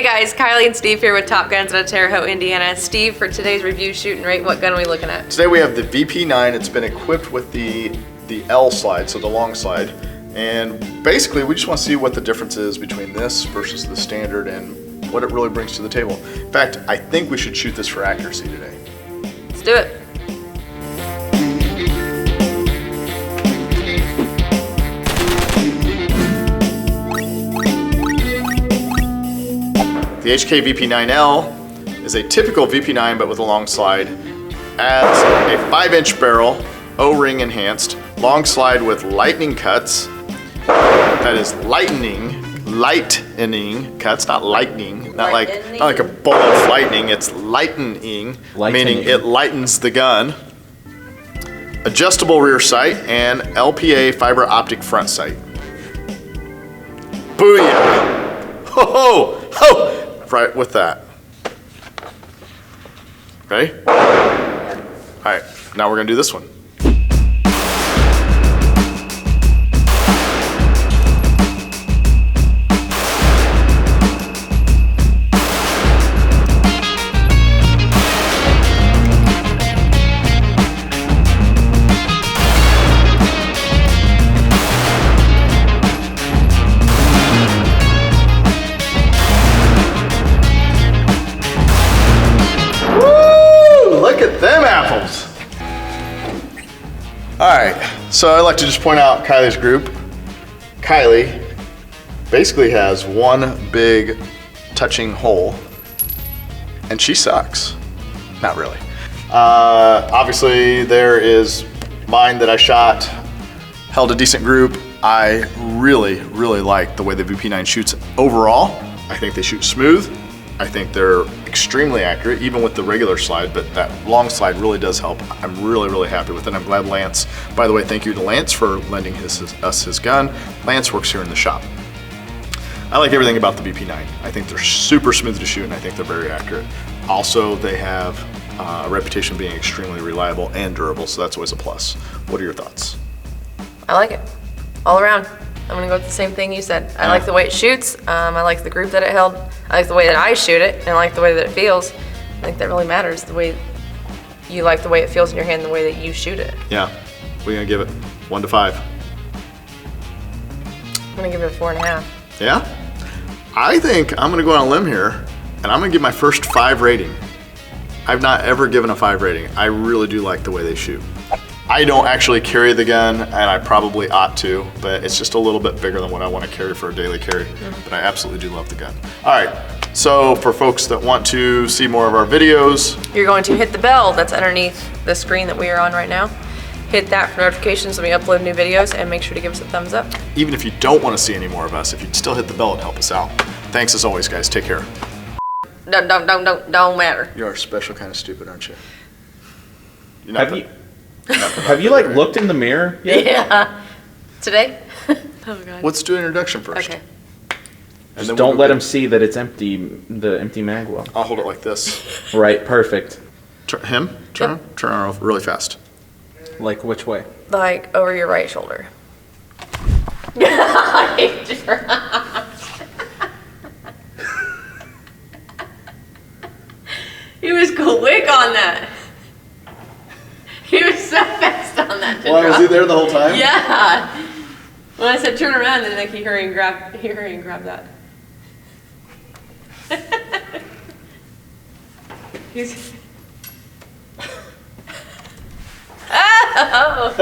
Hey guys, Kylie and Steve here with Top Guns out of Terre Haute, Indiana. Steve, for today's review, shoot and rate, what gun are we looking at? Today we have the VP9. It's been equipped with the L slide, so the long slide. And basically we just want to see what the difference is between this versus the standard and what it really brings to the table. In fact, I think we should shoot this for accuracy today. Let's do it. The HK VP9L is a typical VP9 but with a long slide. Adds a 5-inch barrel, O-ring enhanced, long slide with lightning cuts. That is lightning cuts, not lightning, not like a bolt of lightning. It's lightening, meaning it lightens the gun. Adjustable rear sight and LPA fiber optic front sight. Booyah! Ho ho ho! Right with that. Ready? All right, now we're gonna do this one. Look at them apples. All right, so I'd like to just point out Kylie's group. Kylie basically has one big touching hole and she sucks. Not really. Obviously there is mine that I shot, held a decent group. I really like the way the VP9 shoots overall. I think they shoot smooth. I think they're extremely accurate, even with the regular slide, but that long slide really does help. I'm really happy with it. I'm glad Lance, by the way, thank you to Lance for lending us his gun. Lance works here in the shop. I like everything about the VP9. I think they're super smooth to shoot and I think they're very accurate. Also, they have a reputation of being extremely reliable and durable, so that's always a plus. What are your thoughts? I like it, all around. I'm gonna go with the same thing you said. I like the way it shoots. I like the group that it held. I like the way that I shoot it, and I like the way that it feels. I think that really matters. The way you like the way it feels in your hand, the way that you shoot it. Yeah, we're gonna give it 1 to 5. I'm gonna give it a 4.5. Yeah? I think I'm gonna go on a limb here, and I'm gonna give my first 5 rating. I've not ever given a 5 rating. I really do like the way they shoot. I don't actually carry the gun, and I probably ought to, but it's just a little bit bigger than what I want to carry for a daily carry. But I absolutely do love the gun. All right, so for folks that want to see more of our videos, you're going to hit the bell that's underneath the screen that we are on right now. Hit that for notifications when we upload new videos, and make sure to give us a thumbs up. Even if you don't want to see any more of us, if you'd still hit the bell, it'd help us out. Thanks as always, guys. Take care. Don't matter. You are a special kind of stupid, aren't you? Have you like looked in the mirror yet? Yeah. Today? Oh God. Let's do an introduction first. Okay. And Just don't let them see that it's empty, the empty mag well. I'll hold it like this. Right, perfect. Turn around really fast. Like which way? Like over your right shoulder. He was quick on that. He was so fast on that. Well, was he there the whole time? Yeah. When I said turn around, then like he hurried and grabbed that. He's. Oh.